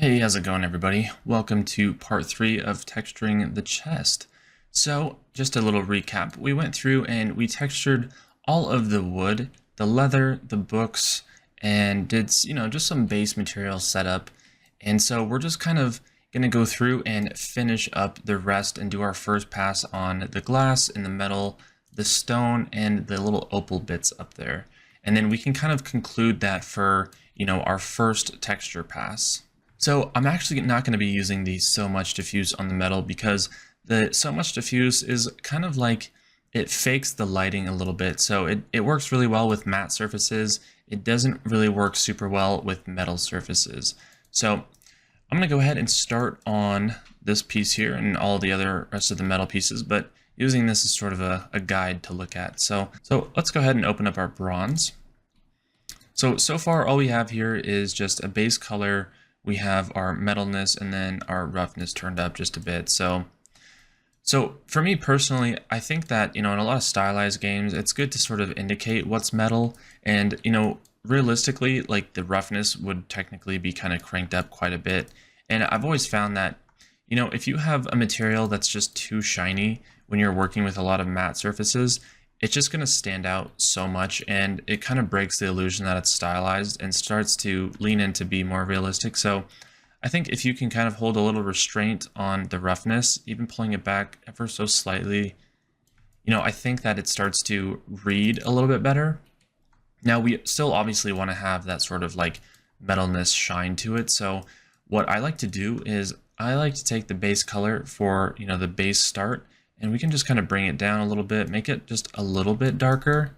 Hey, how's it going, everybody? Welcome to part 3 of texturing the chest. So, just a little recap. We went through and we textured all of the wood, the leather, the books, and did, just some base material setup. And so we're just kind of going to go through and finish up the rest and do our first pass on the glass and the metal, the stone, and the little opal bits up there. And then we can kind of conclude that for, our first texture pass. So I'm actually not going to be using the so much diffuse on the metal because the so much diffuse is kind of like it fakes the lighting a little bit. So it works really well with matte surfaces. It doesn't really work super well with metal surfaces. So I'm going to go ahead and start on this piece here and all the other rest of the metal pieces, but using this as sort of a guide to look at. So let's go ahead and open up our bronze. So far all we have here is just a base color. We have our metalness and then our roughness turned up just a bit. So for me personally, I think that, in a lot of stylized games, it's good to sort of indicate what's metal. And, realistically, like the roughness would technically be kind of cranked up quite a bit. And I've always found that, if you have a material that's just too shiny when you're working with a lot of matte surfaces, it's just going to stand out so much, and it kind of breaks the illusion that it's stylized and starts to lean in to be more realistic. So I think if you can kind of hold a little restraint on the roughness, even pulling it back ever so slightly, I think that it starts to read a little bit better. Now we still obviously want to have that sort of like metalness shine to it. So what I like to do is I like to take the base color for, the base start, and we can just kind of bring it down a little bit, make it just a little bit darker.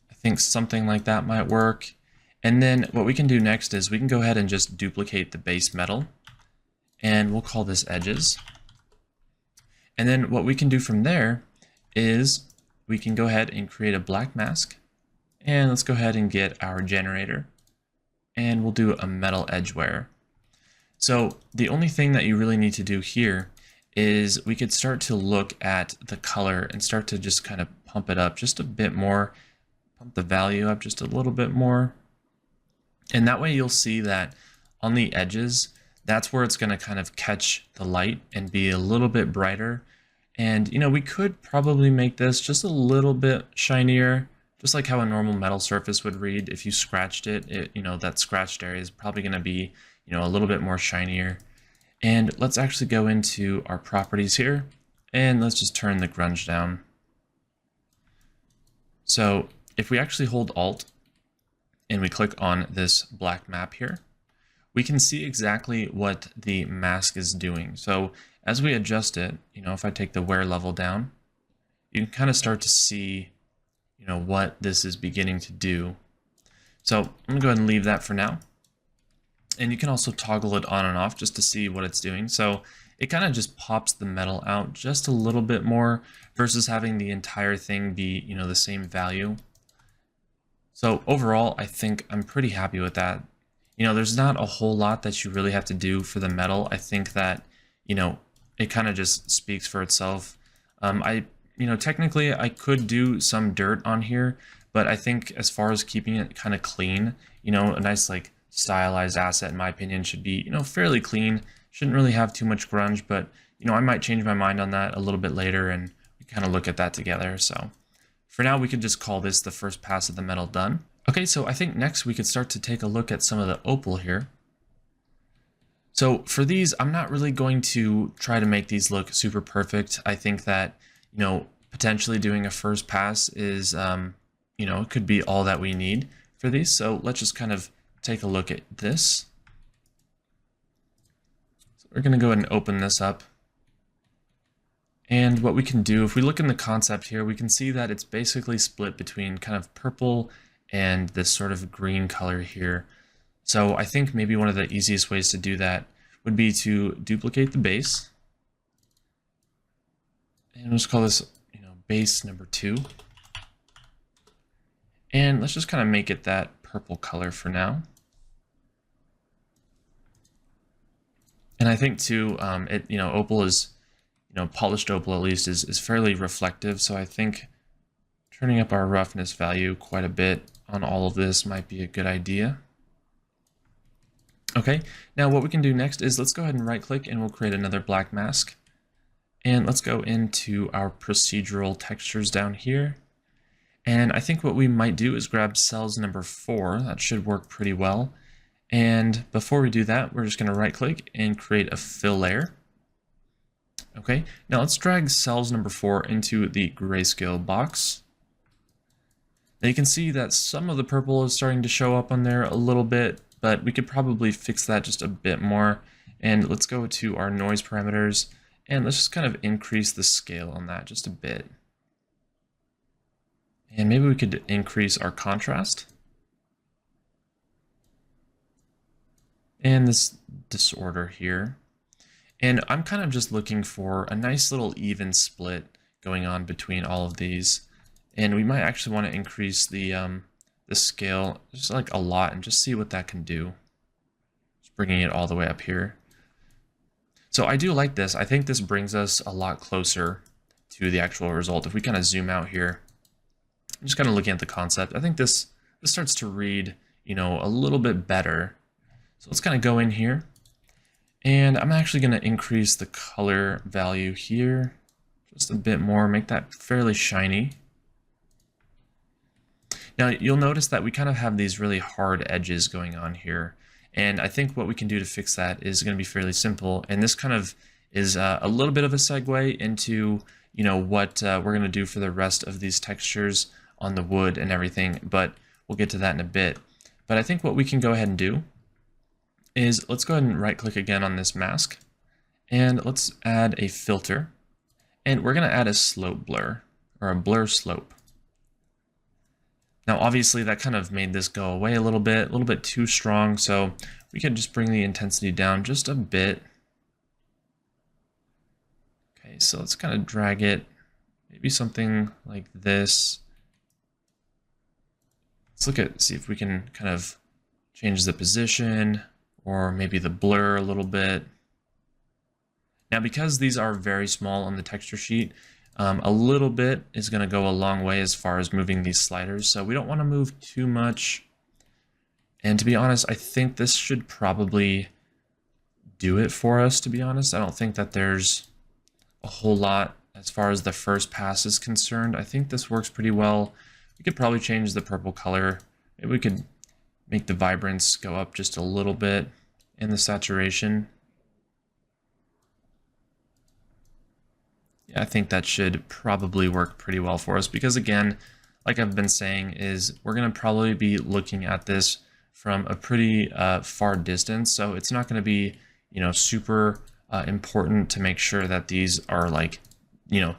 I think something like that might work. And then what we can do next is we can go ahead and just duplicate the base metal, and we'll call this edges. And then what we can do from there is we can go ahead and create a black mask. And let's go ahead and get our generator, and we'll do a metal edge wear. So the only thing that you really need to do here is we could start to look at the color and start to just kind of pump it up just a bit more, pump the value up just a little bit more. And that way you'll see that on the edges, that's where it's going to kind of catch the light and be a little bit brighter. And, we could probably make this just a little bit shinier, just like how a normal metal surface would read. If you scratched it, that scratched area is probably going to be, a little bit more shinier. And let's actually go into our properties here, and let's just turn the grunge down. So if we actually hold Alt and we click on this black map here, we can see exactly what the mask is doing. So as we adjust it, if I take the wear level down, you can kind of start to see, what this is beginning to do. So I'm gonna go ahead and leave that for now. And you can also toggle it on and off just to see what it's doing. So it kind of just pops the metal out just a little bit more versus having the entire thing be, the same value. So overall, I think I'm pretty happy with that. There's not a whole lot that you really have to do for the metal. I think that, it kind of just speaks for itself. Technically I could do some dirt on here, but I think as far as keeping it kind of clean, a nice like stylized asset, in my opinion, should be, fairly clean. Shouldn't really have too much grunge, but, I might change my mind on that a little bit later, and we kind of look at that together. So for now, we could just call this the first pass of the metal done. Okay, so I think next we could start to take a look at some of the opal here. So for these, I'm not really going to try to make these look super perfect. I think that, potentially doing a first pass is, it could be all that we need for these. So let's just kind of take a look at this. So we're going to go ahead and open this up. And what we can do, if we look in the concept here, we can see that it's basically split between kind of purple and this sort of green color here. So I think maybe one of the easiest ways to do that would be to duplicate the base. And let's call this, base number 2. And let's just kind of make it that purple color for now. And I think too, opal is, polished opal at least is fairly reflective. So I think turning up our roughness value quite a bit on all of this might be a good idea. Okay, now what we can do next is let's go ahead and right click and we'll create another black mask. And let's go into our procedural textures down here. And I think what we might do is grab cells number 4. That should work pretty well. And before we do that, we're just going to right click and create a fill layer. Okay, now let's drag cells number 4 into the grayscale box. Now you can see that some of the purple is starting to show up on there a little bit, but we could probably fix that just a bit more. And let's go to our noise parameters and let's just kind of increase the scale on that just a bit. And maybe we could increase our contrast. And this disorder here. And I'm kind of just looking for a nice little even split going on between all of these. And we might actually want to increase the scale just like a lot and just see what that can do. Just bringing it all the way up here. So I do like this. I think this brings us a lot closer to the actual result. If we kind of zoom out here, I'm just kind of looking at the concept. I think this starts to read, you know, a little bit better. So let's kind of go in here. And I'm actually going to increase the color value here just a bit more, make that fairly shiny. Now you'll notice that we kind of have these really hard edges going on here. And I think what we can do to fix that is going to be fairly simple. And this kind of is a little bit of a segue into, you know, what we're going to do for the rest of these textures on the wood and everything, but we'll get to that in a bit. But I think what we can go ahead and do is let's go ahead and right click again on this mask and let's add a filter, and we're going to add a slope blur or a blur slope. Now obviously that kind of made this go away a little bit too strong, so we can just bring the intensity down just a bit. Okay, so let's kind of drag it, maybe something like this. Let's see if we can kind of change the position or maybe the blur a little bit. Now, because these are very small on the texture sheet, a little bit is going to go a long way as far as moving these sliders. So we don't want to move too much. And to be honest, I think this should probably do it for us, to be honest. I don't think that there's a whole lot as far as the first pass is concerned. I think this works pretty well. We could probably change the purple color. Maybe we could make the vibrance go up just a little bit in the saturation. Yeah, I think that should probably work pretty well for us because, again, like I've been saying, is we're going to probably be looking at this from a pretty far distance. So it's not going to be, you know, super important to make sure that these are like, you know,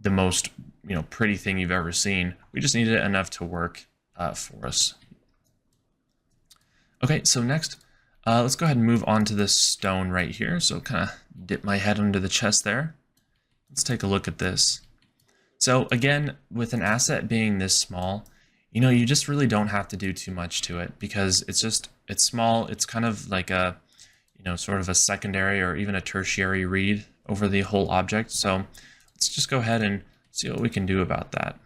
the most, you know, pretty thing you've ever seen. We just needed it enough to work for us. Okay, so next, let's go ahead and move on to this stone right here. So kind of dip my head under the chest there. Let's take a look at this. So again, with an asset being this small, you know, you just really don't have to do too much to it because it's small. It's kind of like a, you know, sort of a secondary or even a tertiary read over the whole object. So let's just go ahead and see what we can do about that.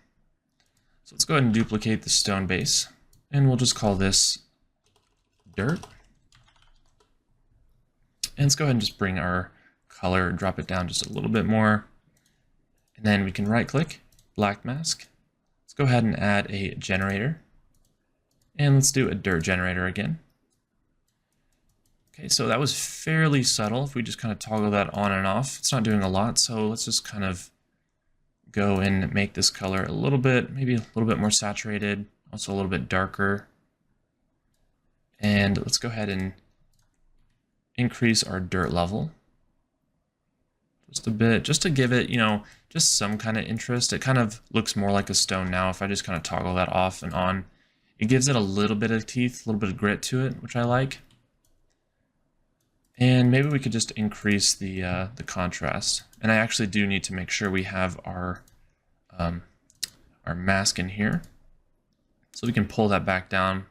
So let's go ahead and duplicate the stone base, and we'll just call this dirt. And let's go ahead and just bring our color, drop it down just a little bit more. And then we can right click, black mask. Let's go ahead and add a generator. And let's do a dirt generator again. Okay, so that was fairly subtle. If we just kind of toggle that on and off, it's not doing a lot. So let's just kind of go and make this color a little bit, maybe a little bit more saturated, also a little bit darker. And let's go ahead and increase our dirt level just a bit, just to give it, you know, just some kind of interest. It kind of looks more like a stone now. If I just kind of toggle that off and on, it gives it a little bit of teeth, a little bit of grit to it, which I like. And maybe we could just increase the contrast. And I actually do need to make sure we have our mask in here. So we can pull that back down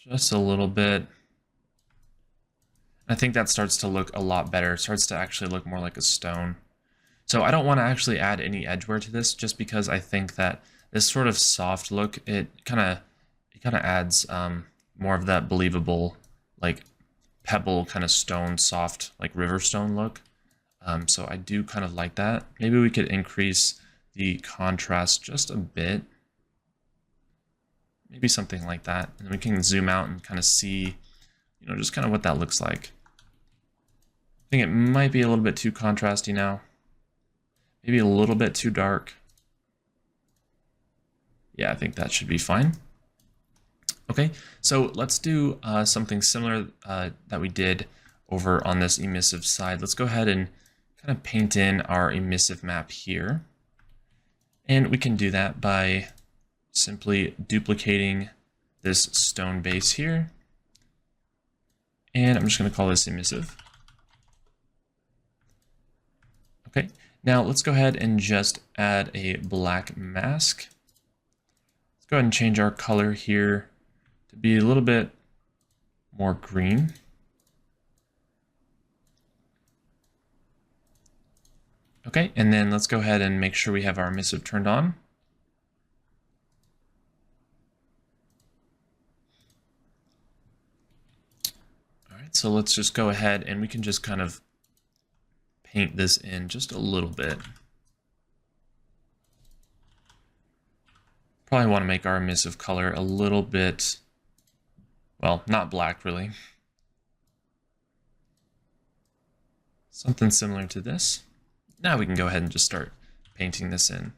just a little bit. I think that starts to look a lot better. It starts to actually look more like a stone. So I don't want to actually add any edgeware to this just because I think that this sort of soft look, it kind of adds more of that believable like pebble kind of stone, soft, like river stone look. So I do kind of like that. Maybe we could increase the contrast just a bit. Maybe something like that. And we can zoom out and kind of see, you know, just kind of what that looks like. I think it might be a little bit too contrasty now. Maybe a little bit too dark. Yeah, I think that should be fine. Okay, so let's do something similar that we did over on this emissive side. Let's go ahead and kind of paint in our emissive map here. And we can do that by simply duplicating this stone base here. And I'm just going to call this emissive. Okay, now let's go ahead and just add a black mask. Let's go ahead and change our color here to be a little bit more green. Okay, and then let's go ahead and make sure we have our emissive turned on. All right, so let's just go ahead and we can just kind of paint this in just a little bit. Probably want to make our emissive color a little bit, well, not black really. Something similar to this. Now we can go ahead and just start painting this in.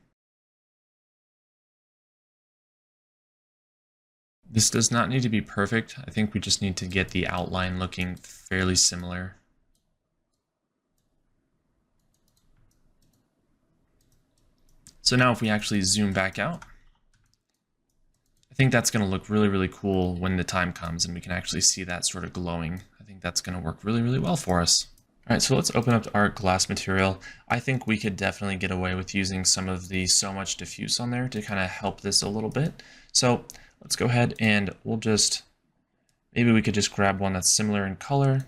This does not need to be perfect. I think we just need to get the outline looking fairly similar. So now if we actually zoom back out, I think that's going to look really, really cool when the time comes and we can actually see that sort of glowing. I think that's going to work really, really well for us. All right, so let's open up our glass material. I think we could definitely get away with using some of the So Much diffuse on there to kind of help this a little bit. So let's go ahead and we'll just, maybe we could just grab one that's similar in color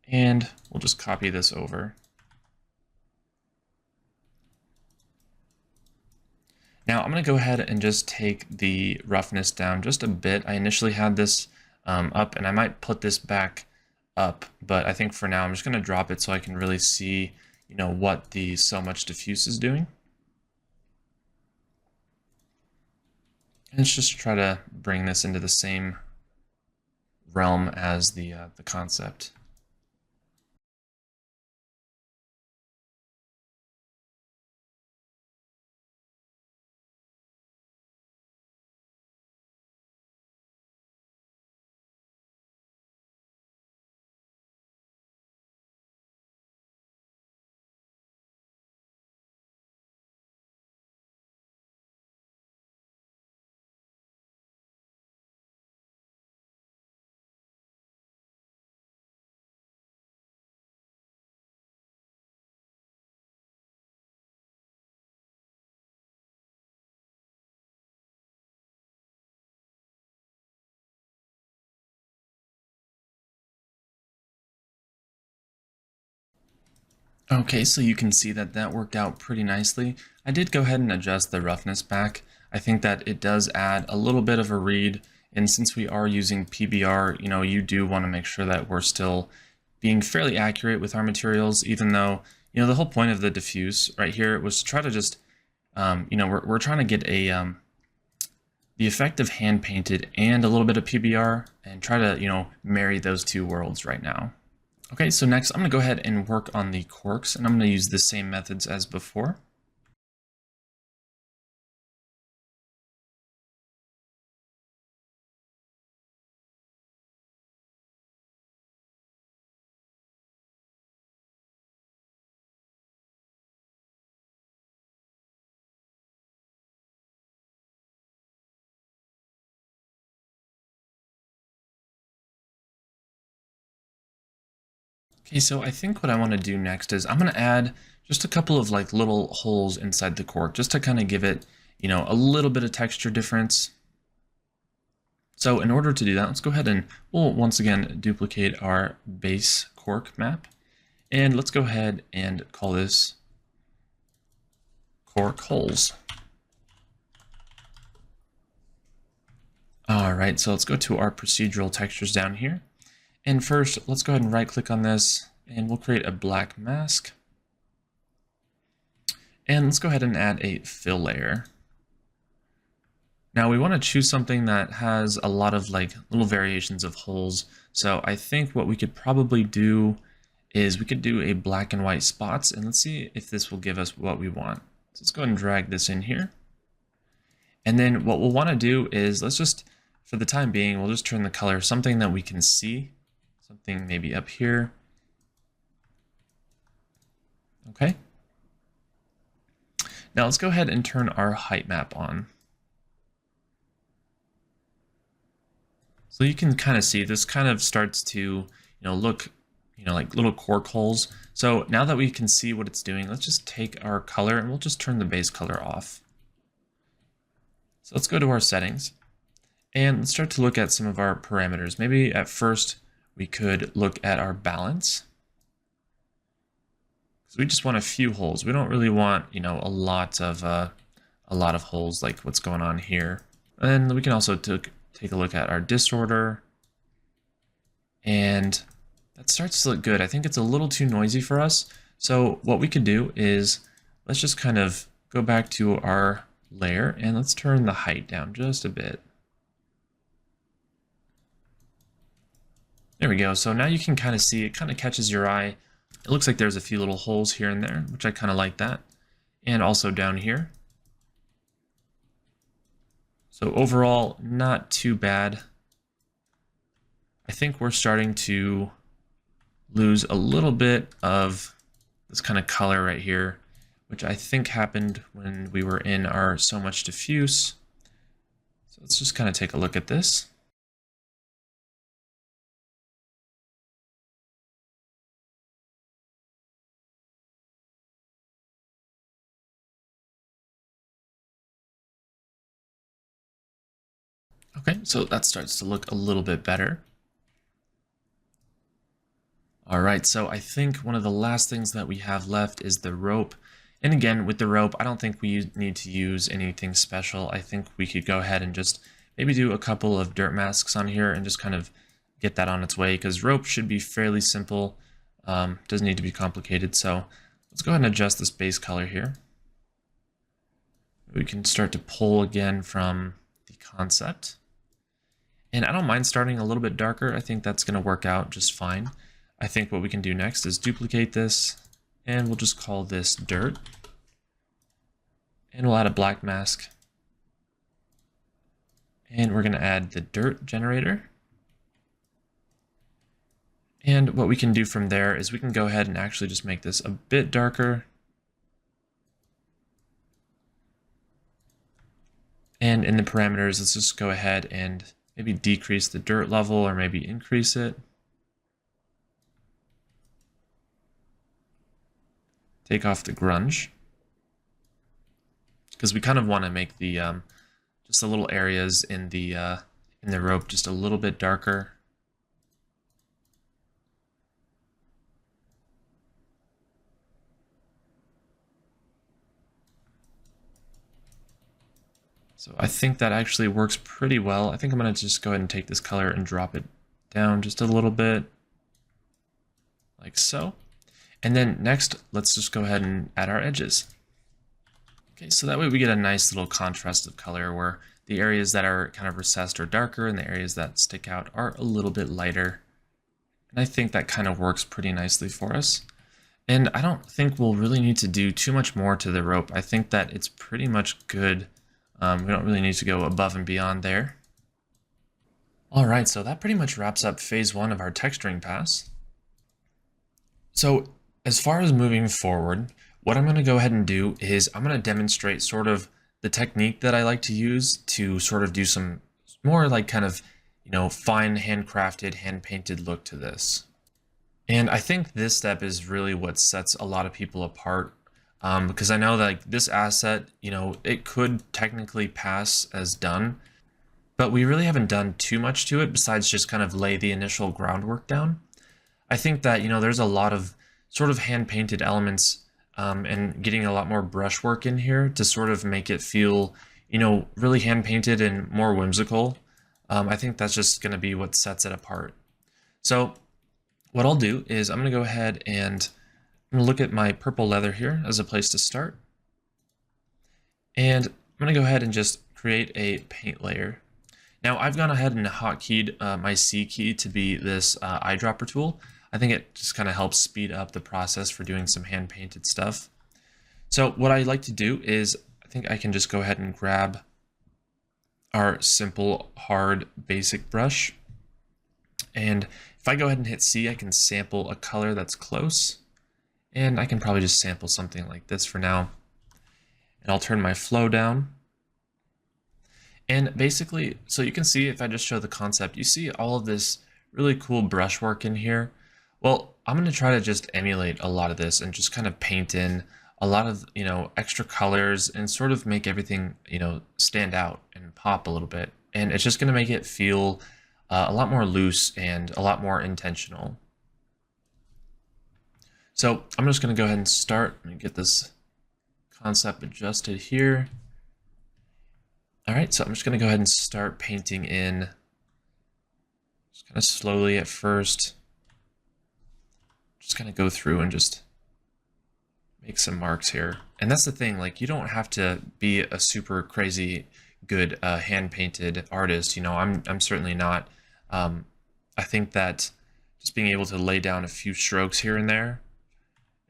and we'll just copy this over. Now I'm going to go ahead and just take the roughness down just a bit. I initially had this up and I might put this back up, but I think for now I'm just going to drop it so I can really see, you know, what the So Much diffuse is doing. And let's just try to bring this into the same realm as the concept. Okay, so you can see that that worked out pretty nicely. I did go ahead and adjust the roughness back. I think that it does add a little bit of a read, and since we are using PBR, you know, you do want to make sure that we're still being fairly accurate with our materials, even though, you know, the whole point of the diffuse right here was to try to just, you know, we're trying to get a the effect of hand painted and a little bit of PBR and try to, you know, marry those two worlds right now. Okay, so next I'm going to go ahead and work on the corks, and I'm going to use the same methods as before. Okay, so I think what I want to do next is I'm going to add just a couple of like little holes inside the cork just to kind of give it, you know, a little bit of texture difference. So in order to do that, let's go ahead and we'll once again duplicate our base cork map. And let's go ahead and call this cork holes. All right, so let's go to our procedural textures down here. And first, let's go ahead and right click on this and we'll create a black mask. And let's go ahead and add a fill layer. Now we want to choose something that has a lot of like little variations of holes. So I think what we could probably do is we could do a black and white spots, and let's see if this will give us what we want. So let's go ahead and drag this in here. And then what we'll want to do is let's just, for the time being, we'll just turn the color something that we can see, something maybe up here. Okay. Now let's go ahead and turn our height map on. So you can kind of see this kind of starts to, look, like little cork holes. So now that we can see what it's doing, let's just take our color and we'll just turn the base color off. So let's go to our settings and let's start to look at some of our parameters. Maybe at first we could look at our balance. So we just want a few holes. We don't really want, a lot of holes like what's going on here. And we can also take a look at our disorder, and that starts to look good. I think it's a little too noisy for us. So what we could do is let's just kind of go back to our layer and let's turn the height down just a bit. There we go. So now you can kind of see it kind of catches your eye. It looks like there's a few little holes here and there, which I kind of like that. And also down here. So overall, not too bad. I think we're starting to lose a little bit of this kind of color right here, which I think happened when we were in our so much diffuse. So let's just kind of take a look at this. Okay, so that starts to look a little bit better. All right, so I think one of the last things that we have left is the rope. And again, with the rope, I don't think we need to use anything special. I think we could go ahead and just maybe do a couple of dirt masks on here and just kind of get that on its way, because rope should be fairly simple. Doesn't need to be complicated. So let's go ahead and adjust this base color here. We can start to pull again from the concept. And I don't mind starting a little bit darker. I think that's going to work out just fine. I think what we can do next is duplicate this, and we'll just call this dirt. And we'll add a black mask. And we're going to add the dirt generator. And what we can do from there is we can go ahead and actually just make this a bit darker. And in the parameters, let's just go ahead and maybe decrease the dirt level or maybe increase it. Take off the grunge, because we kind of want to make the just the little areas in the rope just a little bit darker. So I think that actually works pretty well. I think I'm going to just go ahead and take this color and drop it down just a little bit, like so. And then next, let's just go ahead and add our edges. Okay, so that way we get a nice little contrast of color where the areas that are kind of recessed are darker and the areas that stick out are a little bit lighter. And I think that kind of works pretty nicely for us. And I don't think we'll really need to do too much more to the rope. I think that it's pretty much good. We don't really need to go above and beyond there. All right, so that pretty much wraps up phase 1 of our texturing pass. So as far as moving forward, what I'm going to go ahead and do is I'm going to demonstrate sort of the technique that I like to use to sort of do some more like kind of, fine handcrafted, hand-painted look to this. And I think this step is really what sets a lot of people apart, because I know that like, this asset, it could technically pass as done, but we really haven't done too much to it besides just kind of lay the initial groundwork down. I think that, there's a lot of sort of hand-painted elements and getting a lot more brushwork in here to sort of make it feel, really hand-painted and more whimsical. I think that's just going to be what sets it apart. So what I'll do is I'm going to go ahead and I'm going to look at my purple leather here as a place to start. And I'm going to go ahead and just create a paint layer. Now I've gone ahead and hotkeyed my C key to be this eyedropper tool. I think it just kind of helps speed up the process for doing some hand painted stuff. So what I like to do is I think I can just go ahead and grab our simple, hard, basic brush. And if I go ahead and hit C, I can sample a color that's close. And I can probably just sample something like this for now. And I'll turn my flow down. And basically, so you can see if I just show the concept, you see all of this really cool brushwork in here. Well, I'm going to try to just emulate a lot of this and just kind of paint in a lot of, extra colors and sort of make everything, stand out and pop a little bit. And it's just going to make it feel a lot more loose and a lot more intentional. So I'm just going to go ahead and start and get this concept adjusted here. All right, so I'm just going to go ahead and start painting in just kind of slowly at first. Just kind of go through and just make some marks here. And that's the thing, like you don't have to be a super crazy good hand-painted artist. I'm certainly not. I think that just being able to lay down a few strokes here and there,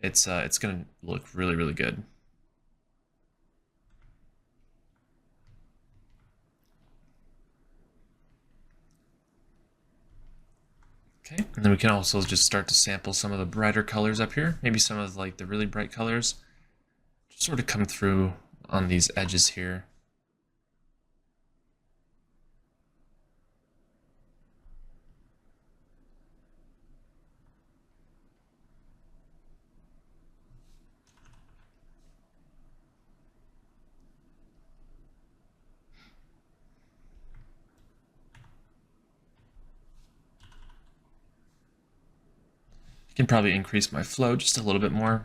it's going to look really, really good. Okay, and then we can also just start to sample some of the brighter colors up here. Maybe some of like the really bright colors. Just sort of come through on these edges here. I can probably increase my flow just a little bit more.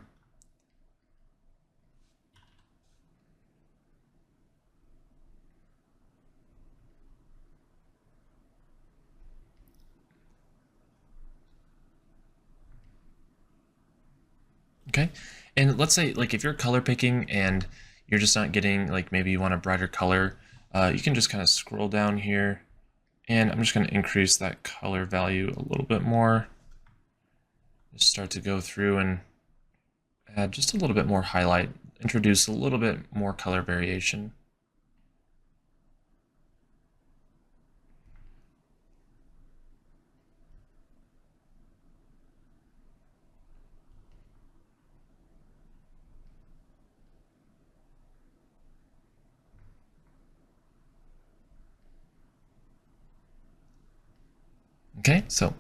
Okay, and let's say like if you're color picking and you're just not getting, like maybe you want a brighter color, you can just kind of scroll down here, and I'm just going to increase that color value a little bit more. Just start to go through and add just a little bit more highlight, introduce a little bit more color variation. Okay, so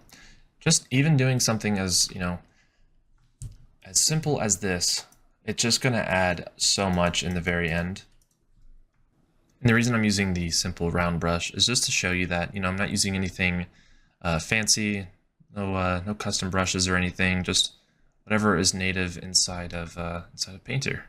just even doing something as, as simple as this, it's just going to add so much in the very end. And the reason I'm using the simple round brush is just to show you that, I'm not using anything fancy, no custom brushes or anything, just whatever is native inside of Painter.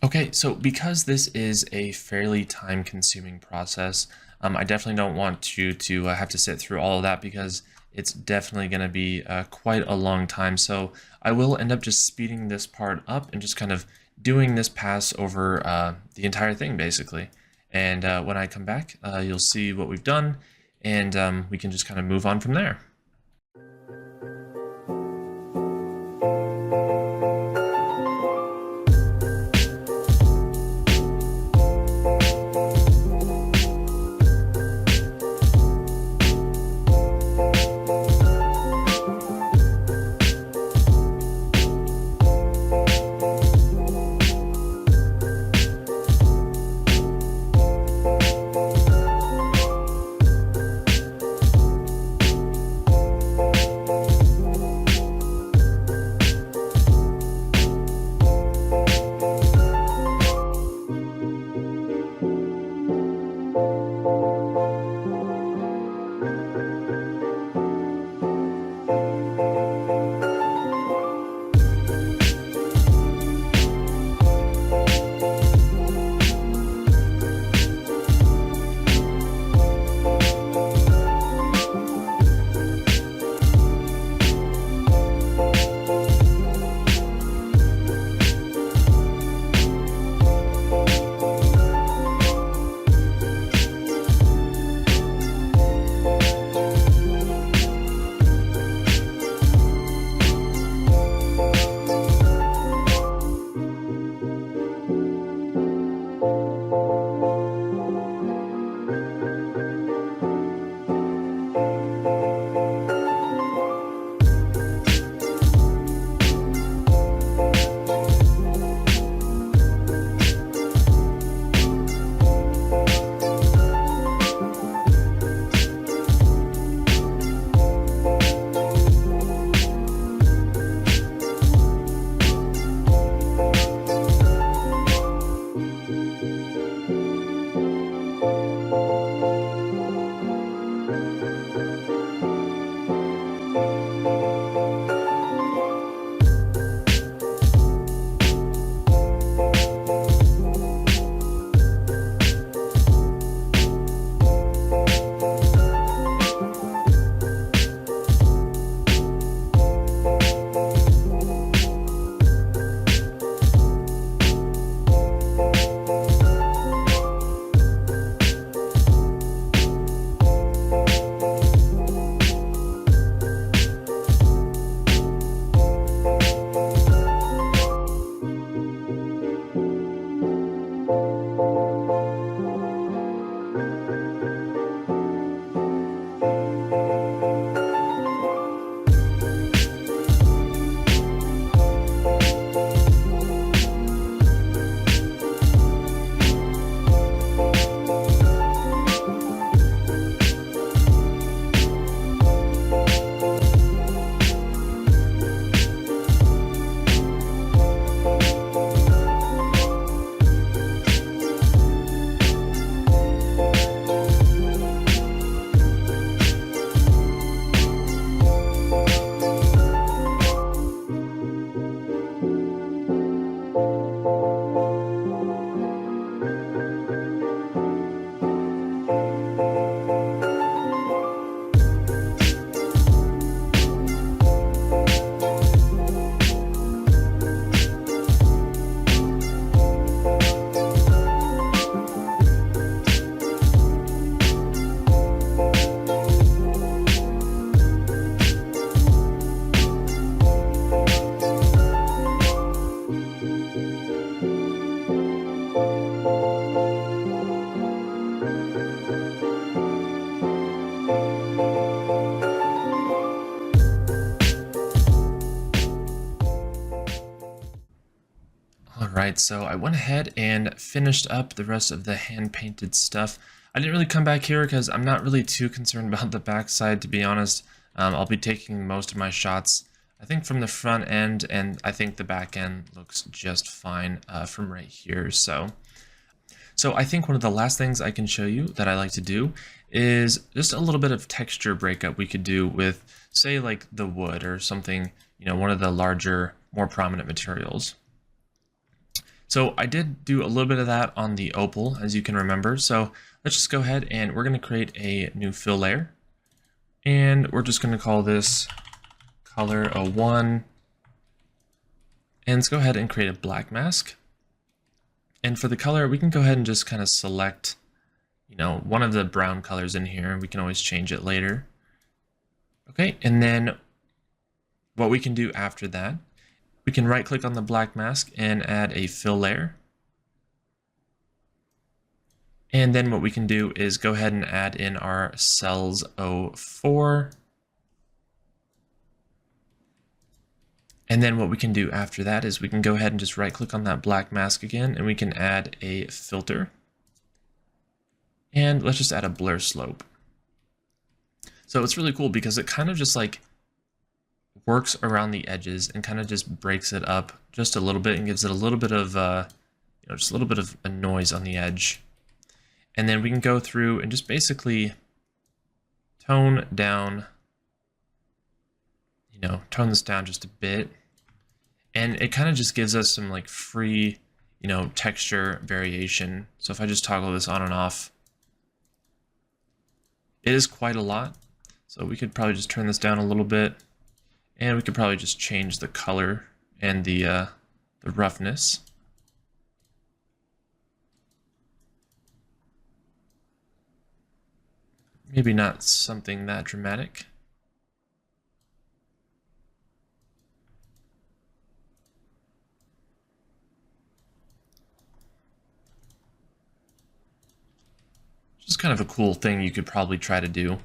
Okay, so because this is a fairly time-consuming process, I definitely don't want you to have to sit through all of that because it's definitely going to be quite a long time. So I will end up just speeding this part up and just kind of doing this pass over the entire thing, basically. And when I come back, you'll see what we've done, and we can just kind of move on from there. All right, so I went ahead and finished up the rest of the hand-painted stuff. I didn't really come back here because I'm not really too concerned about the backside, to be honest. I'll be taking most of my shots, I think, from the front end, and I think the back end looks just fine from right here. So I think one of the last things I can show you that I like to do is just a little bit of texture breakup we could do with, say, like the wood or something, one of the larger, more prominent materials. So I did do a little bit of that on the opal, as you can remember. So let's just go ahead and we're going to create a new fill layer. And we're just going to call this color 01. And let's go ahead and create a black mask. And for the color, we can go ahead and just kind of select, one of the brown colors in here. We can always change it later. Okay, and then what we can do after that, we can right click on the black mask and add a fill layer. And then what we can do is go ahead and add in our cells 04. And then what we can do after that is we can go ahead and just right click on that black mask again, and we can add a filter. And let's just add a blur slope. So it's really cool because it kind of just like works around the edges and kind of just breaks it up just a little bit and gives it a little bit of, just a little bit of a noise on the edge. And then we can go through and just basically tone down, tone this down just a bit. And it kind of just gives us some like free, texture variation. So if I just toggle this on and off, it is quite a lot. So we could probably just turn this down a little bit, and we could probably just change the color and the roughness. Maybe not something that dramatic. Just kind of a cool thing you could probably try to do.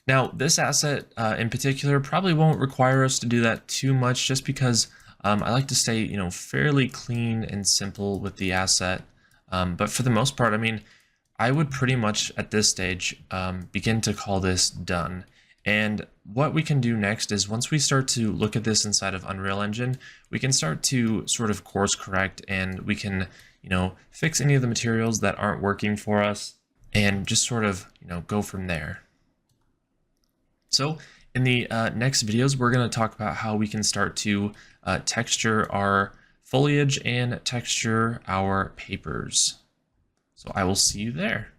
Now, this asset in particular probably won't require us to do that too much, just because I like to stay, fairly clean and simple with the asset. But for the most part, I mean, I would pretty much at this stage begin to call this done. And what we can do next is once we start to look at this inside of Unreal Engine, we can start to sort of course correct, and we can, fix any of the materials that aren't working for us and just sort of, go from there. So in the next videos, we're going to talk about how we can start to texture our foliage and texture our papers. So I will see you there.